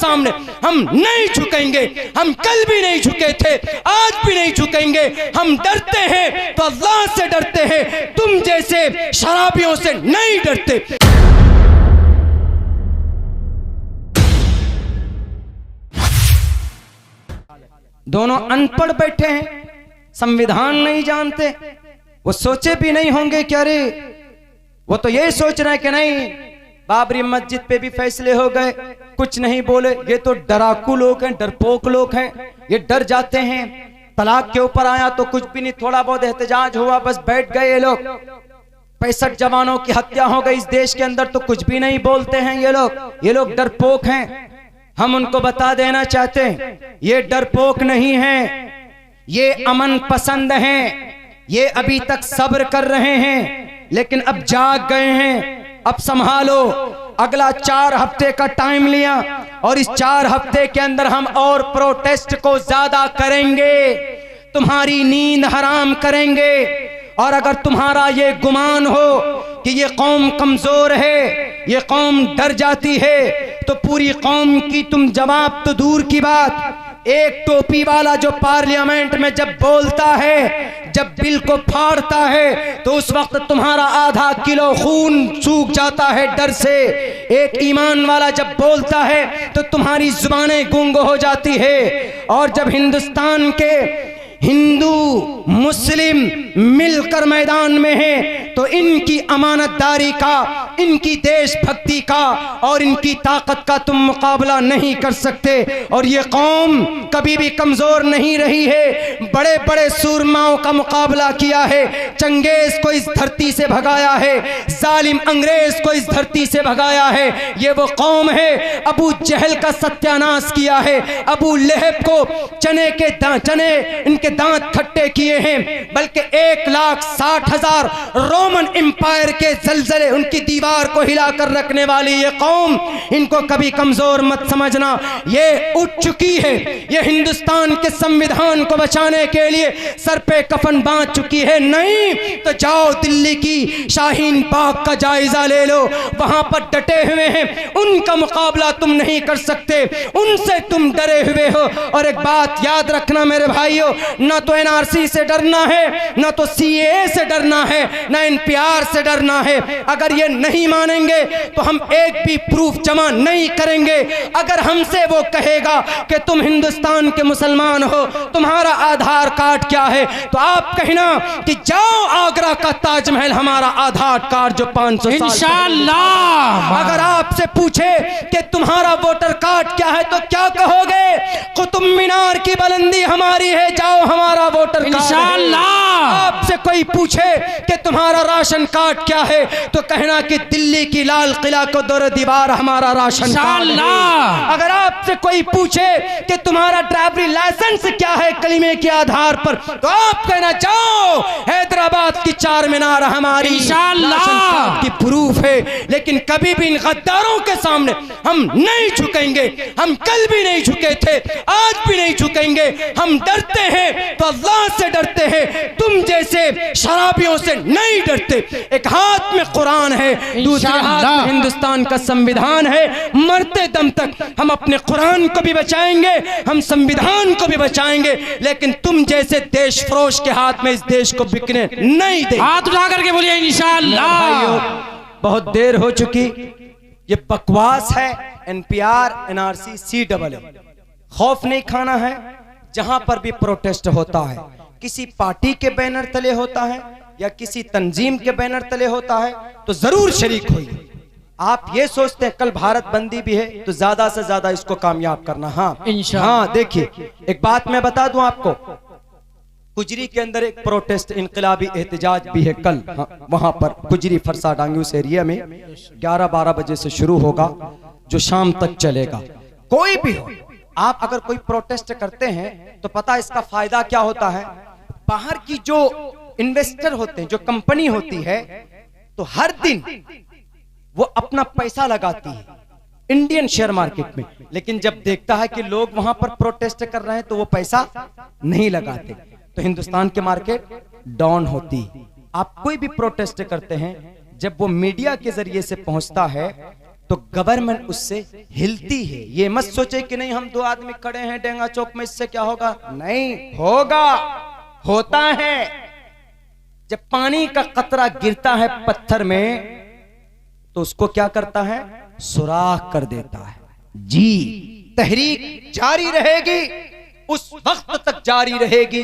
सामने हम नहीं झुकेंगे। हम कल भी नहीं झुके थे, आज भी नहीं झुकेंगे। हम डरते हैं तो अल्लाह से डरते हैं, तुम जैसे शराबियों से नहीं डरते। दोनों अनपढ़ बैठे हैं, संविधान नहीं जानते। वो सोचे भी नहीं होंगे कि अरे, वो तो ये सोच रहे हैं कि नहीं बाबरी मस्जिद पे भी फैसले हो गए, कुछ नहीं बोले। ये तो डराकू लोग हैं, डरपोक लोग हैं, ये डर जाते हैं। तलाक के ऊपर आया तो कुछ भी नहीं, थोड़ा बहुत एहतजाज हुआ, बस बैठ गए ये लोग। 65 जवानों की हत्या हो गई इस देश के अंदर तो कुछ भी नहीं बोलते हैं ये लोग डरपोक हैं। हम उनको बता देना चाहते हैं, ये डरपोक नहीं है, ये अमन पसंद हैं। ये अभी तक सब्र कर रहे हैं, लेकिन अब जाग गए हैं। अब संभालो, अगला 4 हफ्ते का टाइम लिया और इस 4 हफ्ते के अंदर हम और प्रोटेस्ट को ज्यादा करेंगे, तुम्हारी नींद हराम करेंगे। और अगर तुम्हारा ये गुमान हो कि ये कौम कमजोर है, ये कौम डर जाती है, तो पूरी कौम की तुम जवाब तो दूर की बात, एक टोपी वाला जो पार्लियामेंट में जब बोलता है, जब बिल को फाड़ता है, तो उस वक्त तुम्हारा आधा किलो खून सूख जाता है डर से। एक ईमान वाला जब बोलता है तो तुम्हारी जुबानें गूंग हो जाती है। और जब हिंदुस्तान के हिंदू मुस्लिम मिलकर मैदान में हैं, तो इनकी अमानतदारी का, इनकी देशभक्ति का और इनकी ताकत का तुम मुकाबला नहीं कर सकते। और ये कौम कभी भी कमजोर नहीं रही है, बड़े बड़े सूरमाओं का मुकाबला किया है। चंगेज को इस धरती से भगाया है, जालिम अंग्रेज को इस धरती से भगाया है। ये वो कौम है, अबू जहल का सत्यानाश किया है, अबू लहब को चने इनके दांत खट्टे किए हैं, बल्कि 1,60,000 रोमन एम्पायर के जलजले, उनकी दीवार को हिलाकर रखने वाली ये कौम, इनको कभी कमजोर मत समझना। ये उठ चुकी है, ये हिंदुस्तान के संविधान को बचाने के लिए सर पे कफन बांध चुकी है। नहीं तो जाओ दिल्ली की शाहीन बाग का जायजा ले लो, वहां पर डटे हुए हैं, उनका मुकाबला तुम नहीं कर सकते, उनसे तुम डरे हुए हो। और एक बात याद रखना मेरे भाइयों, ना तो एनआरसी से डरना है, ना तो सीएए से डरना है, ना एनपीआर से डरना है। अगर ये नहीं मानेंगे तो हम एक भी प्रूफ जमा नहीं करेंगे। अगर हमसे वो कहेगा कि तुम हिंदुस्तान के मुसलमान हो, तुम्हारा आधार कार्ड क्या है, तो आप कहना कि जाओ आगरा का ताजमहल हमारा आधार कार्ड जो 500 इंशाअल्लाह। अगर आपसे पूछे कि तुम्हारा वोटर कार्ड क्या है तो क्या कहोगे? कुतुब मीनार की बुलंदी हमारी है, जाओ हमारा वोटर कार्ड। इंशाअल्लाह। आपसे कोई पूछे कि तुम्हारा राशन कार्ड क्या है तो कहना कि दिल्ली की लाल किला को दर दीवार हमारा राशन कार्ड है। अगर आपसे कोई पूछे कि तुम्हारा ड्राइवरी लाइसेंस क्या है कलीमे के आधार पर, तो आप कहना जाओ हैदराबाद की 4 मीनार हमारी इंशाअल्लाह की प्रूफ है। लेकिन कभी भी इन गद्दारों के सामने हम नहीं झुकेंगे। हम कल भी नहीं झुके थे, आज भी नहीं झुकेंगे। हम डरते हैं तो अल्लाह से डरते हैं, तुम जैसे शराबियों से नहीं डरते। एक हाथ में कुरान है, दूसरे हाथ में हिंदुस्तान का संविधान है। मरते दम तक हम अपने कुरान को भी बचाएंगे, हम संविधान को भी बचाएंगे, लेकिन तुम जैसे देश फरोश के हाथ में इस देश को बिकने नहीं देंगे। हाथ उठा करके बोलिए इंशाअल्लाह। बहुत देर हो चुकी, ये बकवास है। एनपीआर, एनआरसी, सीएए, खौफ नहीं खाना है। जहां पर भी प्रोटेस्ट होता है, किसी पार्टी के बैनर तले होता है या किसी तंजीम के बैनर तले होता है, तो जरूर शरीक होइए। आप ये सोचते हैं कल भारत बंदी भी है तो ज्यादा से ज्यादा इसको कामयाब करना। हाँ हाँ, देखिए एक बात मैं बता दूं आपको, कुजरी के अंदर एक प्रोटेस्ट, इनकलाबी एहतजाज भी है कल। हाँ, वहां पर कुजरी फरसा डांगी उस एरिया में 11-12 बजे से शुरू होगा, जो शाम तक चलेगा। कोई भी हो, आप अगर कोई प्रोटेस्ट करते हैं तो पता इसका फायदा क्या होता है। बाहर की जो इन्वेस्टर होते हैं, जो कंपनी होती है, तो हर दिन वो अपना पैसा लगाती है इंडियन शेयर मार्केट में, लेकिन जब देखता है कि लोग वहां पर प्रोटेस्ट कर रहे हैं तो वो पैसा नहीं लगाते, तो हिंदुस्तान की मार्केट डाउन होती है। आप कोई भी प्रोटेस्ट करते हैं, जब वो मीडिया के जरिए से पहुंचता है तो गवर्नमेंट उससे हिलती है। ये मत सोचे कि नहीं हम दो आदमी खड़े हैं डेंगा चौक में, इससे क्या होगा, नहीं होगा, होता है। जब पानी का कतरा गिरता है पत्थर में तो उसको क्या करता है, सुराख कर देता है। जी, तहरीक जारी रहेगी, उस वक्त तक जारी रहेगी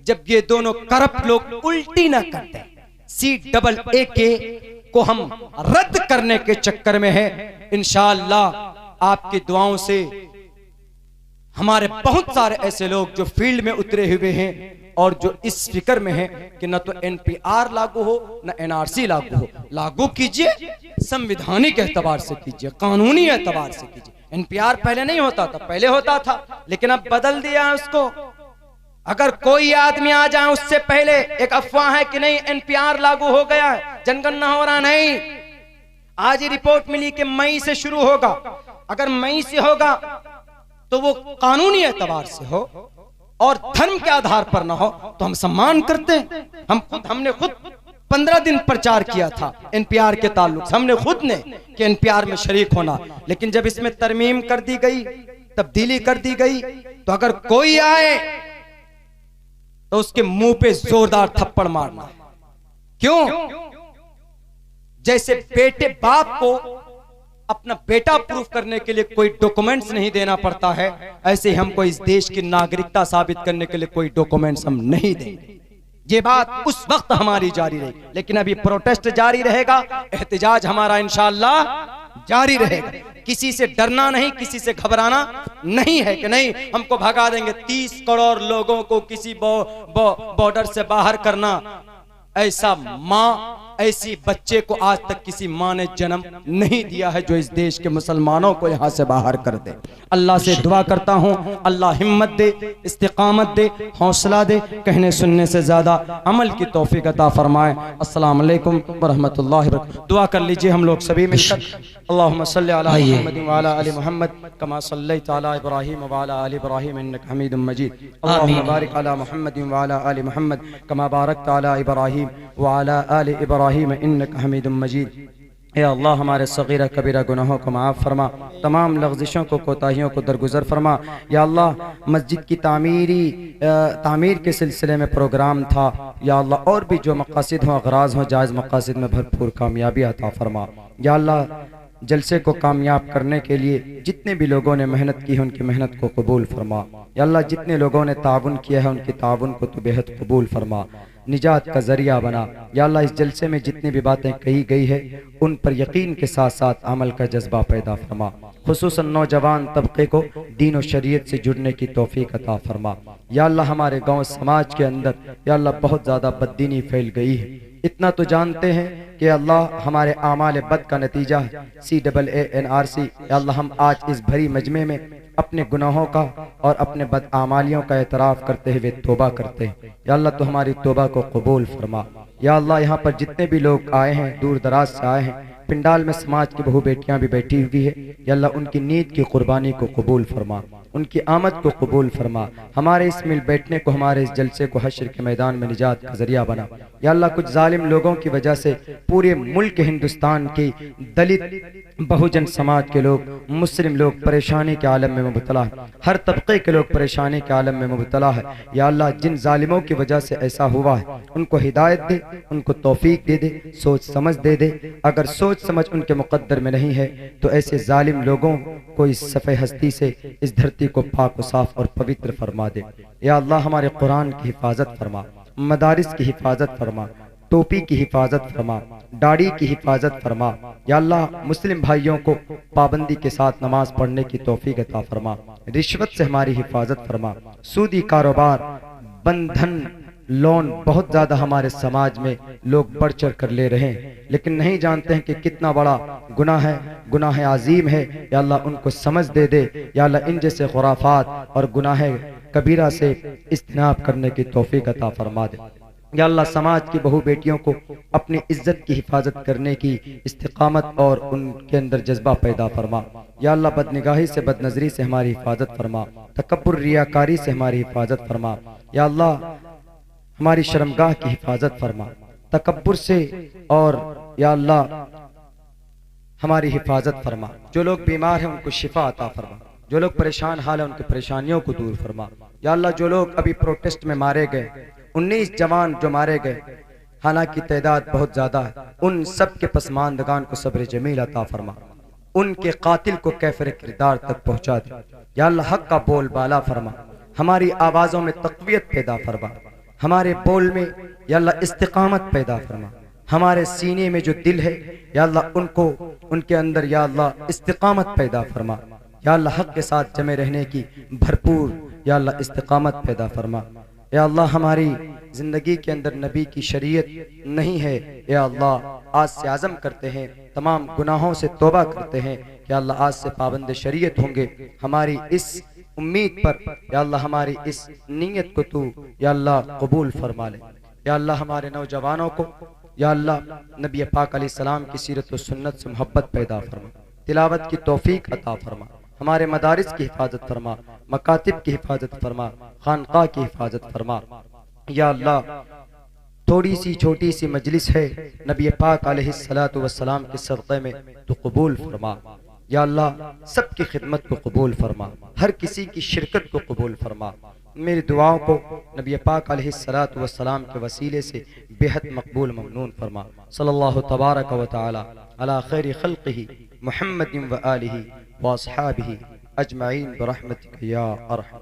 जब ये दोनों करप्ट लोग उल्टी ना करते। CAA को हम रद्द करने के चक्कर में है। इंशाअल्लाह आपकी दुआओं से हमारे बहुत सारे ऐसे लोग जो फील्ड में उतरे हुए हैं और जो इस फिक्र में है कि न तो NPR लागू हो न NRC लागू हो। लागू कीजिए, संवैधानिक एतबार से कीजिए, कानूनी एतबार से कीजिए। NPR पहले नहीं होता था, पहले होता था, लेकिन अब बदल दिया है उसको। अगर कोई आदमी आ जाए उससे पहले एक अफवाह है कि नहीं NPR लागू हो गया है, जनगणना हो रहा, नहीं। आज ही रिपोर्ट मिली कि मई से शुरू होगा। अगर मई से होगा तो वो कानूनी एतबार से हो और धर्म के आधार पर ना हो तो हम सम्मान करते हैं। हमने खुद 15 दिन प्रचार किया था NPR के ताल्लुक से, हमने खुद ने कि NPR में शरीक होना। लेकिन जब इसमें तरमीम कर दी गई, तब्दीली कर दी गई, तो अगर कोई आए तो उसके मुंह पे जोरदार थप्पड़ मारना। क्यों? जैसे बेटे बाप को अपना बेटा प्रूफ करने के लिए कोई डॉक्यूमेंट्स नहीं देना पड़ता है, ऐसे ही हमको इस देश की नागरिकता साबित करने के लिए कोई डॉक्यूमेंट्स हम नहीं देंगे। ये बात उस वक्त हमारी जारी रहेगी, लेकिन अभी प्रोटेस्ट जारी रहेगा, एहतजाज हमारा इंशाअल्लाह जारी रहेगा। किसी से डरना नहीं, किसी से घबराना नहीं है कि नहीं हमको भगा देंगे। 30 करोड़ लोगों को किसी बॉर्डर से बाहर करना, ऐसा माँ ऐसी बच्चे को आज तक किसी माँ ने जन्म नहीं दिया है जो इस देश के मुसलमानों को यहाँ से बाहर कर दे। अल्लाह से दुआ करता हूँ अल्लाह हिम्मत दे, इस्तिकामत दे, हौसला दे, कहने सुनने से ज्यादा अमल की तौफीक अता फरमाए। अस्सलाम वालेकुम व रहमतुल्लाहि व बरकातहू। दुआ कर लीजिए हम लोग सभी मिलकर। अल्लाहुम्मा सल्ली अला मुहम्मद व अला आलि मुहम्मद कमा सल्लैता अला इब्राहीम व अला आलि इब्राहीम इन्नका हमीदुम मजीद। अल्लाहुम्मा बारिक अला मुहम्मद व अला आलि मुहम्मद कमा बारकता अला इब्राहीम व अला आलि इब्राहीम इन्नका हमीदुम मजीद। या अल्लाह हमारे सगीरा कबीरा गुनाहों को माफ़ फरमा, तमाम लग़्ज़िशों को, कोताहियों को दरगुजर फरमा। या अल्लाह मस्जिद की तामीर के सिलसिले में प्रोग्राम था, या अल्लाह और भी जो मक़ासिद हों, अग़राज़ हों, जायज़ मक़ासिद में भरपूर कामयाबी अता फरमा। या अल्लाह जलसे को कामयाब करने के लिए जितने भी लोगों ने मेहनत की है उनकी मेहनत को कबूल फरमा। या अल्लाह जितने लोगों ने ताउन किया है उनकी ताउन को तो बेहद कबूल फरमा, निजात का जरिया बना। या अल्लाह इस जलसे में जितनी भी बातें कही गई है उन पर यकीन के साथ साथ अमल का जज्बा पैदा फरमा। खुसूसन नौजवान तबके को दीन और शरीयत से जुड़ने की तौफीक अता फरमा। या अल्लाह हमारे गांव समाज के अंदर या अल्लाह बहुत ज़्यादा बददीनी फैल गई है। इतना तो जानते हैं कि अल्लाह हमारे आमाल बद का नतीजा है CAA NRC। या अल्लाह हम आज इस भरी मजमे में अपने गुनाहों का और अपने बद आमालियों का एतराफ़ करते हुए तौबा करते हैं। या अल्लाह तो हमारी तौबा को कबूल फरमा। या अल्लाह यहाँ पर जितने भी लोग आए हैं, दूर दराज से आए हैं, पिंडाल में समाज की बहू बेटियां भी बैठी हुई है, या अल्लाह उनकी नीयत की कुर्बानी को कबूल फरमा, उनकी आमद को कबूल फरमा। हमारे इस मिल बैठने को, हमारे इस जलसे को हश्र के मैदान में निजात का जरिया बना। या अल्लाह कुछ जालिम लोगों की वजह से पूरे मुल्क हिंदुस्तान की दलित बहुजन समाज के लोग, मुस्लिम लोग परेशानी के आलम में मुबतला है, हर तबके के लोग परेशानी के आलम में मुबतला है। या अल्लाह जिन जालिमों की वजह से ऐसा हुआ है उनको हिदायत दे, उनको तौफीक दे दे, सोच समझ दे दे। अगर सोच समझ उनके मुकद्दर में नहीं है तो ऐसे जालिम लोगों को इस सफ़े हस्ती से, इस धरती को पाक व साफ और पवित्र फरमा दे। या अल्लाह हमारे कुरान की हिफाजत फरमा, मदारिस की हिफाजत फरमा, टोपी की हिफाजत फरमा, दाढ़ी की हिफाजत फरमा। या अल्लाह मुस्लिम भाइयों को पाबंदी के साथ नमाज पढ़ने की तौफीक अता फरमा, रिश्वत से हमारी हिफाजत फरमा। सूदी कारोबार, बंधन, लोन बहुत ज्यादा हमारे समाज में लोग बढ़ चढ़ कर ले रहे हैं, लेकिन नहीं जानते हैं कि कितना बड़ा गुनाह है, गुनाह अजीम है। या अल्लाह उनको समझ दे दे। या अल्लाह इन जैसे खुराफात और गुनाह कबीरा से इज्तनाब करने की तौफीक अता फरमा दे। या अल्लाह समाज की बहू बेटियों को अपनी इज्जत की हिफाजत करने की इस्तिकामत और उनके अंदर जज्बा पैदा फरमा। या अल्लाह बदनिगाही से, बदनजरी से हमारी हिफाजत फरमा, तकब्बुर रियाकारी से हमारी हिफाजत फरमा। या अल्लाह हमारी शर्मगाह की हिफाजत फरमा, तकब्बुर से। और या अल्लाह हमारी हिफाजत फरमा। जो लोग बीमार हैं उनको शिफा अता फरमा। जो लोग परेशान हाल है उनकी परेशानियों को दूर फरमा। या अल्लाह जो लोग अभी प्रोटेस्ट में मारे गए, 19 जवान जो मारे गए, हालांकि तादाद बहुत ज्यादा है, उन सब के पसमानदगान को सब्र जमील अता फरमा। उनके कातिल को कैफर किरदार तक पहुंचा दे। या अल्लाह हक का बोल बाला फरमा। हमारी आवाज़ों में तक़वियत पैदा फरमा। हमारे बोल में या अल्लाह इस्तिकामत पैदा फरमा। हमारे सीने में जो दिल है या अल्लाह उनको उनके अंदर या अल्लाह इस्तिकामत पैदा फरमा। या अल्लाह हक के साथ जमे रहने की भरपूर या अल्लाह इस्तिकामत पैदा फरमा। या अल्लाह हमारी जिंदगी के अंदर नबी की शरीयत नहीं है, या अल्लाह आज से आज़म करते हैं, तमाम गुनाहों से तौबा करते हैं कि अल्लाह आज से पाबंद शरीयत होंगे। हमारी इस उम्मीद पर या अल्लाह हमारी इस नीयत को तू या अल्लाह कबूल फरमा ले। या अल्लाह हमारे नौजवानों को या अल्लाह नबी पाक अलैहिस्सलाम की सीरत व सुन्नत से मोहब्बत पैदा फरमा, तिलावत की तौफीक अता फरमा। हमारे मदारिस की हिफाजत फरमा, मकातिब की हिफाजत फरमा, खानका की हिफाजत फरमा। या अल्लाह थोड़ी सी छोटी सी मजलिस है, नबी पाक अलैहिस्सलातु वस्सलाम के सदक़े में तो कबूल फरमा। या अल्लाह सबकी खिदमत को कबूल फरमा, हर किसी की शिरकत को कबूल फरमा। मेरी दुआओं को नबी पाक अलैहिस्सलातु वस्सलाम के वसीले से बेहद मकबूल ममनून फरमा। सल्लल्लाहु तबारक व तआला अला खैरि खल्क़िही मुहम्मदिन व आलिही व अस्हाबिही अजमईन बिरहमतिक या अरहम।